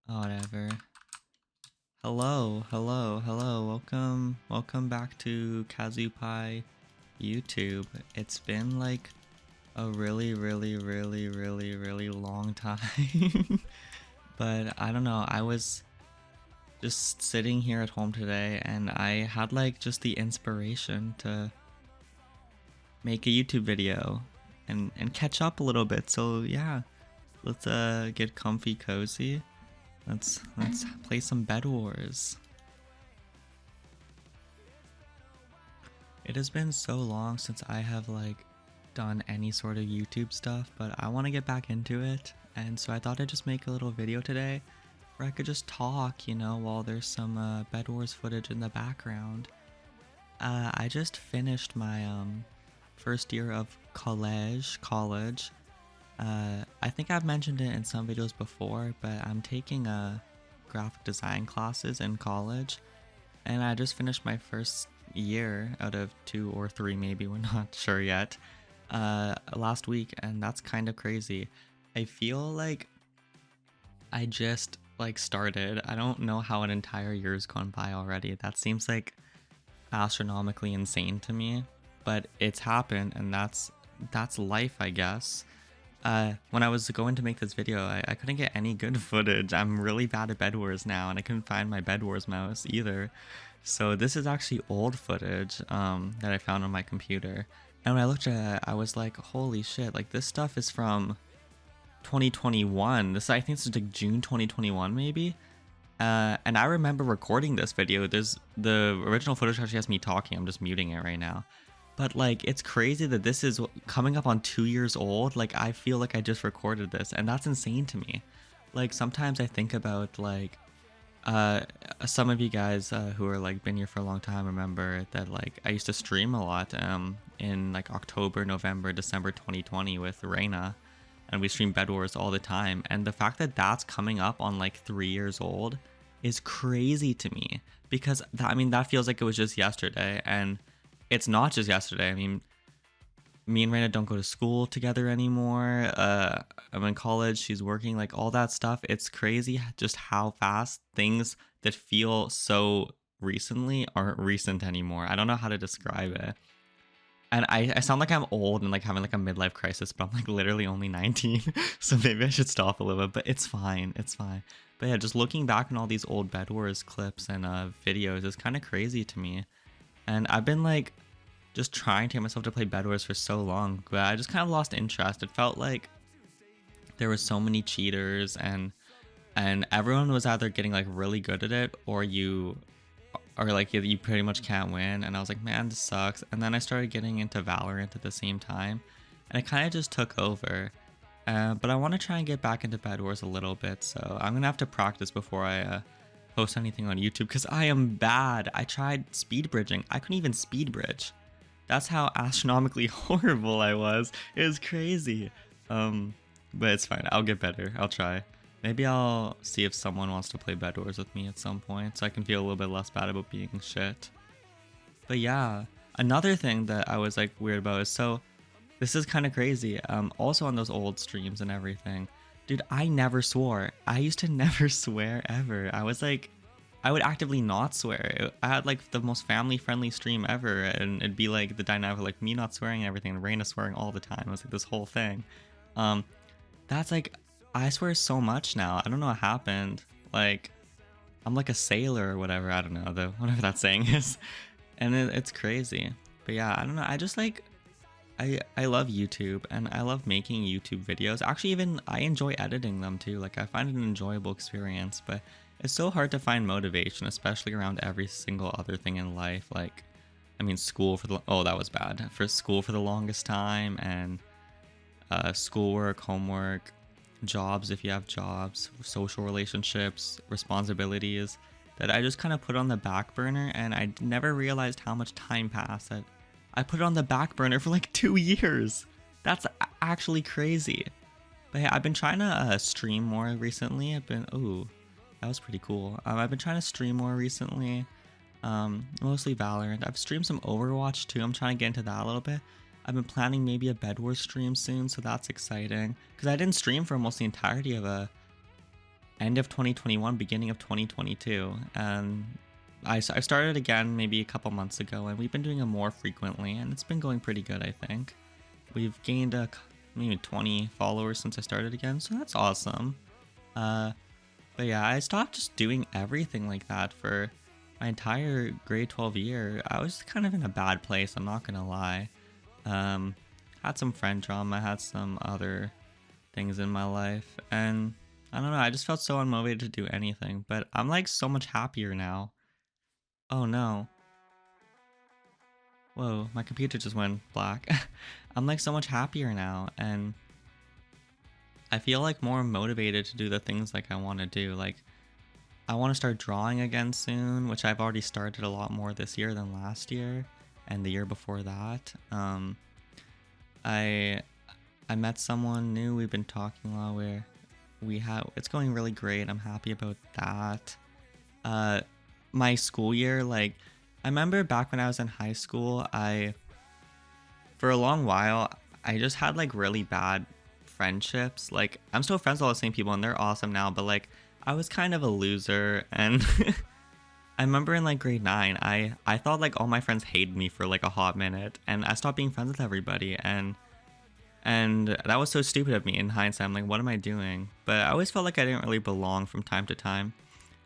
Whatever. Hello. Welcome back to KazuPie YouTube. It's been like a really long time. But I don't know, I was just sitting here at home today and I had like just the inspiration to make a YouTube video and catch up a little bit. So yeah, let's get comfy cozy. Let's play some Bed Wars. It has been so long since I have like done any sort of YouTube stuff, but I want to get back into it, and so I thought I'd just make a little video today where I could just talk, while there's some Bed Wars footage in the background. I just finished my first year of college. I think I've mentioned it in some videos before, but I'm taking graphic design classes in college, and I just finished my first year out of 2 or 3, maybe, we're not sure yet, last week, and that's kind of crazy. I feel like I just started. I don't know how an entire year's gone by already. That seems like astronomically insane to me, but it's happened, and that's life, I guess. When I was going to make this video, I couldn't get any good footage. I'm really bad at Bed Wars now, and I couldn't find my Bed Wars mouse either. So this is actually old footage that I found on my computer. And when I looked at it, I was like, holy shit, like this stuff is from 2021. I think this is like June 2021 maybe. And I remember recording this video. There's the original footage actually has me talking. I'm just muting it right now. But like, it's crazy that this is coming up on 2 years old. Like, I feel like I just recorded this, and that's insane to me. Like, sometimes I think about like, some of you guys who are like been here for a long time remember that like I used to stream a lot in like October, November, December 2020 with Reina, and we stream Bed Wars all the time. And the fact that that's coming up on like 3 years old is crazy to me, because that feels like it was just yesterday, and it's not just yesterday. I mean, me and Raina don't go to school together anymore. I'm in college, she's working, like all that stuff. It's crazy just how fast things that feel so recently aren't recent anymore. I don't know how to describe it. And I sound like I'm old and like having like a midlife crisis, but I'm like literally only 19. So maybe I should stop a little bit, but it's fine. It's fine. But yeah, just looking back on all these old Bed Wars clips and videos is kind of crazy to me. And I've been like just trying to get myself to play Bed Wars for so long, but I just kind of lost interest. It felt like there were so many cheaters, and everyone was either getting like really good at it, or you pretty much can't win. And I was like, man, this sucks. And then I started getting into Valorant at the same time, and it kind of just took over. But I want to try and get back into Bed Wars a little bit, so I'm gonna have to practice before I post anything on YouTube, because I am bad. I tried speed bridging. I couldn't even speed bridge. That's how astronomically horrible I was. It was crazy. But it's fine. I'll get better. I'll try. Maybe I'll see if someone wants to play Bed Wars with me at some point, so I can feel a little bit less bad about being shit. But yeah, another thing that I was like weird about is, so this is kind of crazy. Also on those old streams and everything, dude, I never swore. I used to never swear ever. I would actively not swear. I had like the most family-friendly stream ever, and it'd be like the dynamic of like me not swearing and everything, and Reina swearing all the time. It was like this whole thing. That's like, I swear so much now. I don't know what happened. Like, I'm like a sailor or whatever. I don't know, whatever that saying is. And it's crazy. But yeah, I don't know. I just like, I love YouTube, and I love making YouTube videos. Actually, even I enjoy editing them too. Like, I find it an enjoyable experience, but it's so hard to find motivation, especially around every single other thing in life. Like, I mean, school for the, oh, that was bad. For school for the longest time, and schoolwork, homework, jobs if you have jobs, social relationships, responsibilities that I just kind of put on the back burner, and I never realized how much time passed. That I put it on the back burner for like 2 years. That's actually crazy. But yeah, I've been trying to stream more recently. Ooh, that was pretty cool. I've been trying to stream more recently. Mostly Valorant. I've streamed some Overwatch too. I'm trying to get into that a little bit. I've been planning maybe a Bed Wars stream soon, so that's exciting. Because I didn't stream for almost the entirety of end of 2021, beginning of 2022. And I started again maybe a couple months ago, and we've been doing it more frequently, and it's been going pretty good, I think. We've gained maybe 20 followers since I started again, so that's awesome. But yeah, I stopped just doing everything like that for my entire grade 12 year. I was kind of in a bad place, I'm not gonna lie. Had some friend drama, had some other things in my life, and I don't know, I just felt so unmotivated to do anything, but I'm like so much happier now. Oh no. Whoa, my computer just went black. I'm like so much happier now, and I feel like more motivated to do the things like I want to do. Like I want to start drawing again soon, which I've already started a lot more this year than last year and the year before that. I I met someone new. We've been talking a lot. Where it's going really great. I'm happy about that. My school year, like I remember back when I was in high school, for a long while I just had like really bad friendships. Like I'm still friends with all the same people and they're awesome now, but like I was kind of a loser, and I remember in like grade 9, I thought like all my friends hated me for like a hot minute, and I stopped being friends with everybody, and that was so stupid of me in hindsight. I'm like, what am I doing? But I always felt like I didn't really belong from time to time.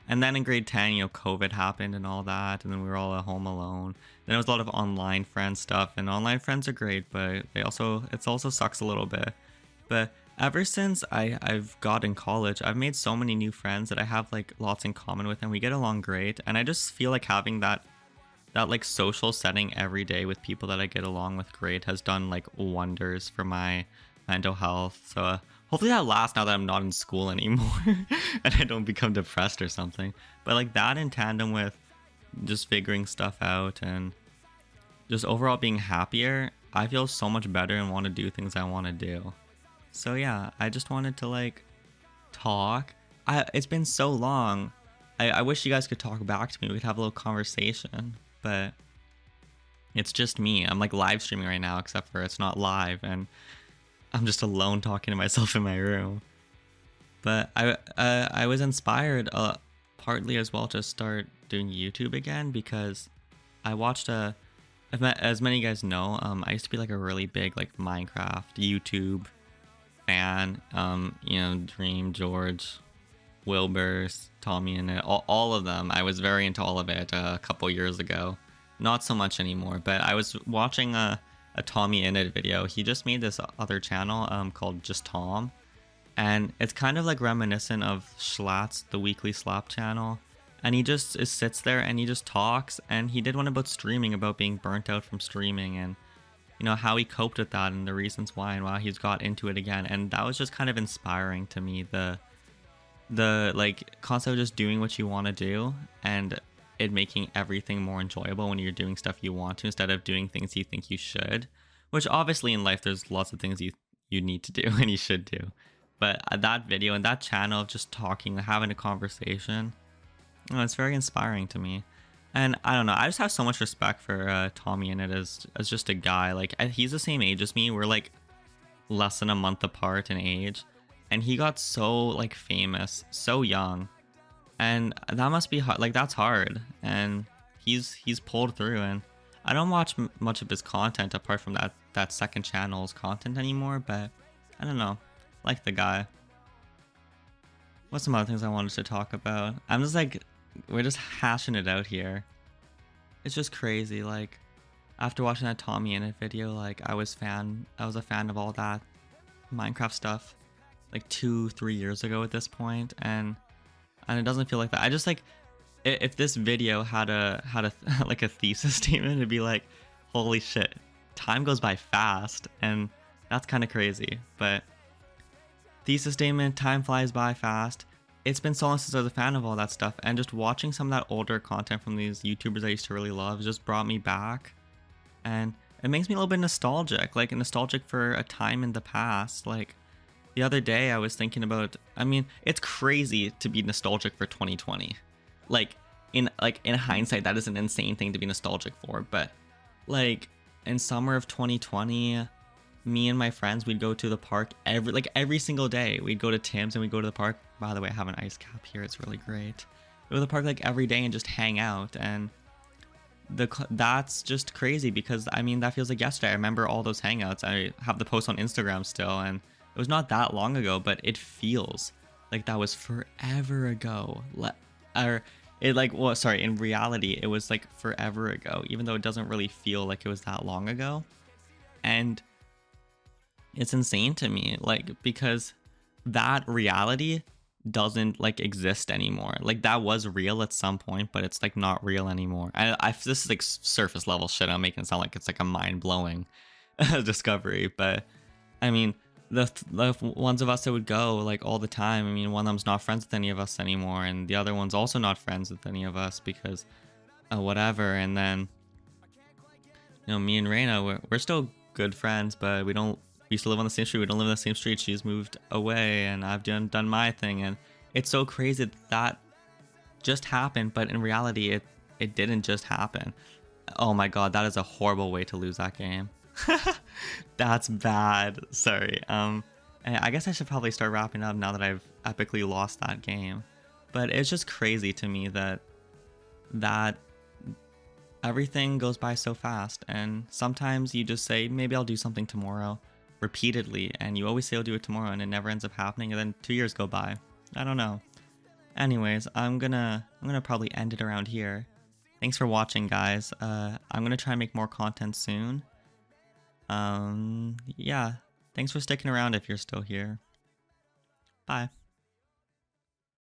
And then in grade 10, COVID happened and all that, and then we were all at home alone. Then it was a lot of online friend stuff, and online friends are great, but it also sucks a little bit. But ever since I've got in college, I've made so many new friends that I have like lots in common with, and we get along great. And I just feel like having that like social setting every day with people that I get along with great has done like wonders for my mental health. So hopefully that lasts now that I'm not in school anymore and I don't become depressed or something. But like that in tandem with just figuring stuff out and just overall being happier, I feel so much better and want to do things I want to do. So yeah, I just wanted to like talk. It's been so long. I wish you guys could talk back to me. We could have a little conversation, but it's just me. I'm like live streaming right now, except for it's not live, and I'm just alone talking to myself in my room. But I was inspired partly as well to start doing YouTube again because I watched as many of you guys know, I used to be like a really big like Minecraft YouTube fan. Dream, George, Wilbur, Tommy, and all of them. I was very into all of it a couple years ago. Not so much anymore, but I was watching a Tommy Innit video. He just made this other channel called Just Tom, and it's kind of like reminiscent of Schlatt's The Weekly Slap channel. And he just sits there and he just talks, and he did one about streaming, about being burnt out from streaming, and how he coped with that and the reasons why and why he's got into it again. And that was just kind of inspiring to me, the like concept of just doing what you want to do and it making everything more enjoyable when you're doing stuff you want to instead of doing things you think you should, which obviously in life there's lots of things you need to do and you should do. But that video and that channel of just talking, having a conversation, it's very inspiring to me. And I don't know, I just have so much respect for Tommy Innit as just a guy. Like he's the same age as me. We're like less than a month apart in age, and he got so like famous so young, and that must be hard. Like that's hard, and he's pulled through. And I don't watch much of his content apart from that second channel's content anymore, but I don't know, like the guy. What's some other things I wanted to talk about? I'm just like, we're just hashing it out here. It's just crazy. Like after watching that Tommy Innit video, like I was a fan of all that Minecraft stuff like 2-3 years ago at this point, and it doesn't feel like that. I just like, if this video had a like a thesis statement, it'd be like, holy shit, time goes by fast, and that's kind of crazy. But thesis statement, time flies by fast. It's been so long since I was a fan of all that stuff, and just watching some of that older content from these YouTubers I used to really love just brought me back, and it makes me a little bit nostalgic, like nostalgic for a time in the past. Like the other day I was thinking about, I mean, it's crazy to be nostalgic for 2020. Like in hindsight, that is an insane thing to be nostalgic for, but like in summer of 2020, me and my friends, we'd go to the park every single day. We'd go to Tim's and we'd go to the park. By the way, I have an ice cap here. It's really great. Go to the park like every day and just hang out. And that's just crazy because I mean that feels like yesterday. I remember all those hangouts. I have the post on Instagram still, and it was not that long ago, but it feels like that was forever ago. Or it like well, sorry, in reality, it was like forever ago, even though it doesn't really feel like it was that long ago. And it's insane to me, like because that reality doesn't like exist anymore. Like that was real at some point, but it's like not real anymore. This is like surface level shit. I'm making it sound like it's like a mind blowing discovery, but I mean the ones of us that would go like all the time. I mean, one of them's not friends with any of us anymore, and the other one's also not friends with any of us because whatever. And then me and Reina, we're still good friends, but we don't. We used to live on the same street. We don't live on the same street. She's moved away, and I've done my thing, and it's so crazy that just happened. But in reality, it didn't just happen. Oh my god, that is a horrible way to lose that game. That's bad. Sorry. I guess I should probably start wrapping up now that I've epically lost that game. But it's just crazy to me that everything goes by so fast, and sometimes you just say maybe I'll do something tomorrow repeatedly, and you always say I'll do it tomorrow and it never ends up happening, and then 2 years go by. I don't know. Anyways, I'm gonna probably end it around here. Thanks for watching, guys. I'm gonna try and make more content soon. Yeah, thanks for sticking around if you're still here. Bye.